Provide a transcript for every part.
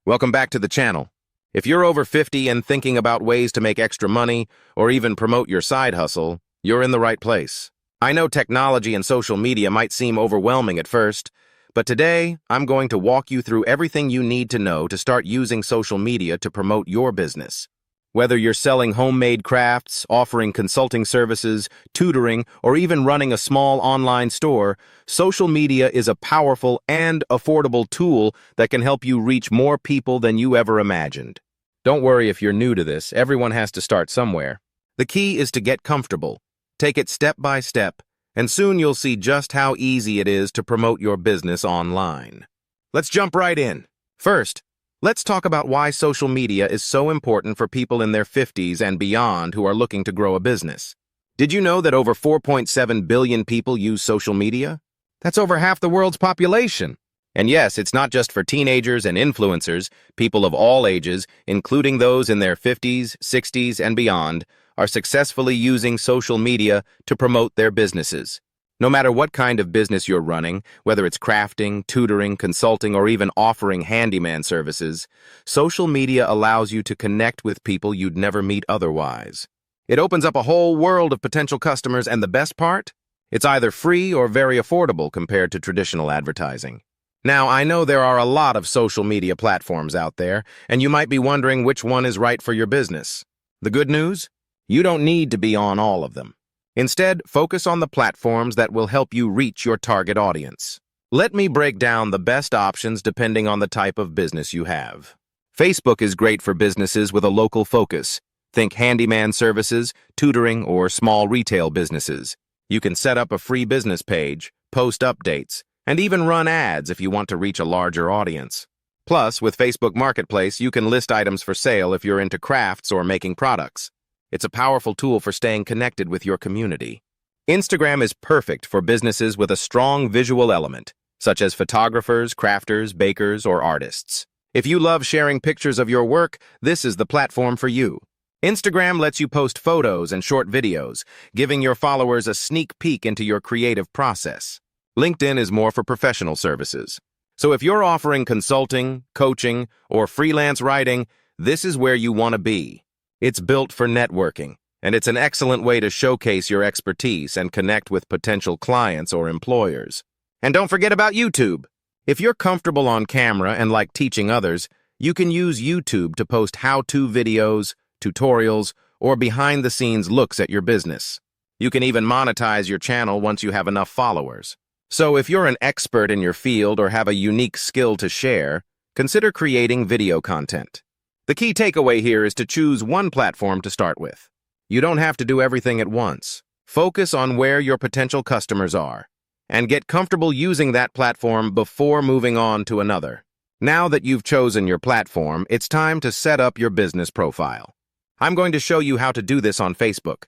Welcome back to the channel. If you're over 50 and thinking about ways to make extra money or even promote your side hustle, you're in the right place. I know technology and social media might seem overwhelming at first, but today I'm going to walk you through everything you need to know to start using social media to promote your business. Whether you're selling homemade crafts, offering consulting services, tutoring, or even running a small online store, social media is a powerful and affordable tool that can help you reach more people than you ever imagined. Don't worry if you're new to this, everyone has to start somewhere. The key is to get comfortable. Take it step by step, and soon you'll see just how easy it is to promote your business online. Let's jump right in. First, let's talk about why social media is so important for people in their 50s and beyond who are looking to grow a business. Did you know that over 4.7 billion people use social media? That's over half the world's population. And yes, it's not just for teenagers and influencers. People of all ages, including those in their 50s, 60s, and beyond, are successfully using social media to promote their businesses. No matter what kind of business you're running, whether it's crafting, tutoring, consulting, or even offering handyman services, social media allows you to connect with people you'd never meet otherwise. It opens up a whole world of potential customers, and the best part? It's either free or very affordable compared to traditional advertising. Now, I know there are a lot of social media platforms out there, and you might be wondering which one is right for your business. The good news? You don't need to be on all of them. Instead, focus on the platforms that will help you reach your target audience. Let me break down the best options depending on the type of business you have. Facebook is great for businesses with a local focus. Think handyman services, tutoring, or small retail businesses. You can set up a free business page, post updates, and even run ads if you want to reach a larger audience. Plus, with Facebook Marketplace, you can list items for sale if you're into crafts or making products. It's a powerful tool for staying connected with your community. Instagram is perfect for businesses with a strong visual element, such as photographers, crafters, bakers, or artists. If you love sharing pictures of your work, this is the platform for you. Instagram lets you post photos and short videos, giving your followers a sneak peek into your creative process. LinkedIn is more for professional services. So if you're offering consulting, coaching, or freelance writing, this is where you want to be. It's built for networking, and it's an excellent way to showcase your expertise and connect with potential clients or employers. And don't forget about YouTube. If you're comfortable on camera and like teaching others, you can use YouTube to post how-to videos, tutorials, or behind-the-scenes looks at your business. You can even monetize your channel once you have enough followers. So if you're an expert in your field or have a unique skill to share, consider creating video content. The key takeaway here is to choose one platform to start with. You don't have to do everything at once. Focus on where your potential customers are, and get comfortable using that platform before moving on to another. Now that you've chosen your platform, it's time to set up your business profile. I'm going to show you how to do this on Facebook.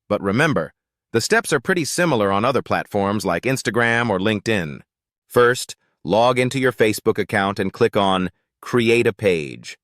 But remember, the steps are pretty similar on other platforms like Instagram or LinkedIn. First, log into your Facebook account and click on Create a Page.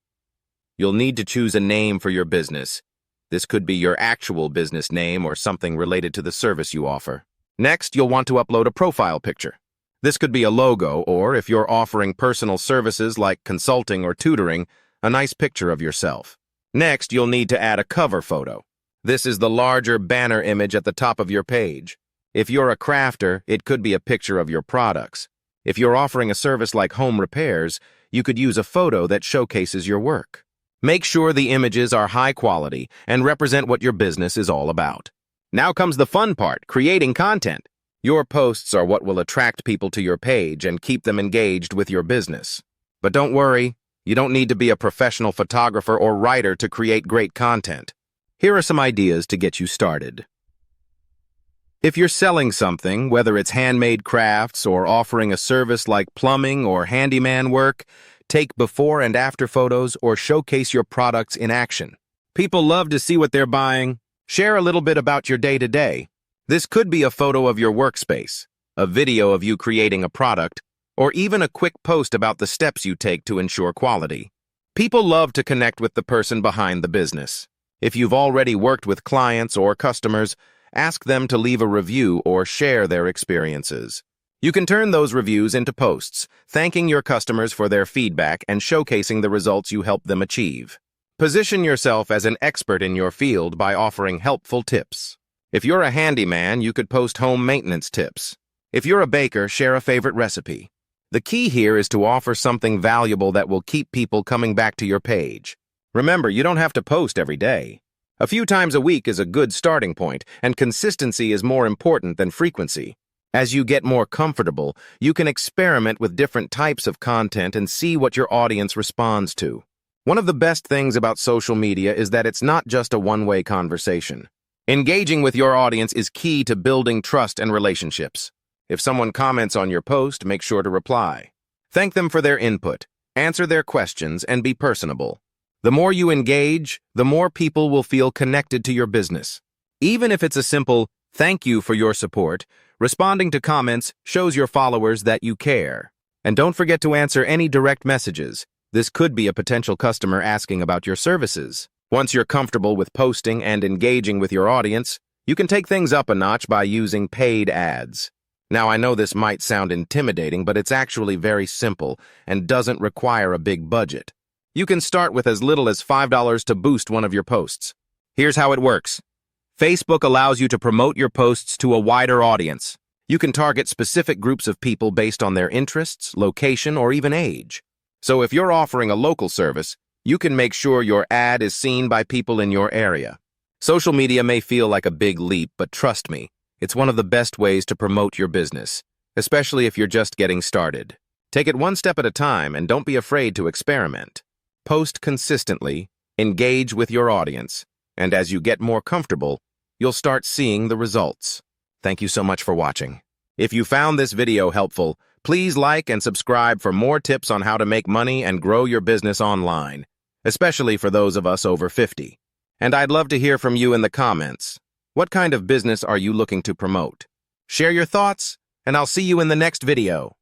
You'll need to choose a name for your business. This could be your actual business name or something related to the service you offer. Next, you'll want to upload a profile picture. This could be a logo, or if you're offering personal services like consulting or tutoring, a nice picture of yourself. Next, you'll need to add a cover photo. This is the larger banner image at the top of your page. If you're a crafter, it could be a picture of your products. If you're offering a service like home repairs, you could use a photo that showcases your work. Make sure the images are high quality and represent what your business is all about. Now comes the fun part, creating content. Your posts are what will attract people to your page and keep them engaged with your business. But don't worry, you don't need to be a professional photographer or writer to create great content. Here are some ideas to get you started. If you're selling something, whether it's handmade crafts or offering a service like plumbing or handyman work, take before and after photos or showcase your products in action. People love to see what they're buying. Share a little bit about your day-to-day. This could be a photo of your workspace, a video of you creating a product, or even a quick post about the steps you take to ensure quality. People love to connect with the person behind the business. If you've already worked with clients or customers, ask them to leave a review or share their experiences. You can turn those reviews into posts, thanking your customers for their feedback and showcasing the results you helped them achieve. Position yourself as an expert in your field by offering helpful tips. If you're a handyman, you could post home maintenance tips. If you're a baker, share a favorite recipe. The key here is to offer something valuable that will keep people coming back to your page. Remember, you don't have to post every day. A few times a week is a good starting point, and consistency is more important than frequency. As you get more comfortable, you can experiment with different types of content and see what your audience responds to. One of the best things about social media is that it's not just a one-way conversation. Engaging with your audience is key to building trust and relationships. If someone comments on your post, make sure to reply. Thank them for their input, answer their questions, and be personable. The more you engage, the more people will feel connected to your business. Even if it's a simple, "Thank you for your support," responding to comments shows your followers that you care. And don't forget to answer any direct messages. This could be a potential customer asking about your services. Once you're comfortable with posting and engaging with your audience, you can take things up a notch by using paid ads. Now, I know this might sound intimidating, but it's actually very simple and doesn't require a big budget. You can start with as little as $5 to boost one of your posts. Here's how it works. Facebook allows you to promote your posts to a wider audience. You can target specific groups of people based on their interests, location, or even age. So if you're offering a local service, you can make sure your ad is seen by people in your area. Social media may feel like a big leap, but trust me, it's one of the best ways to promote your business, especially if you're just getting started. Take it one step at a time and don't be afraid to experiment. Post consistently, engage with your audience, and as you get more comfortable, you'll start seeing the results. Thank you so much for watching. If you found this video helpful, please like and subscribe for more tips on how to make money and grow your business online, especially for those of us over 50. And I'd love to hear from you in the comments. What kind of business are you looking to promote? Share your thoughts, and I'll see you in the next video.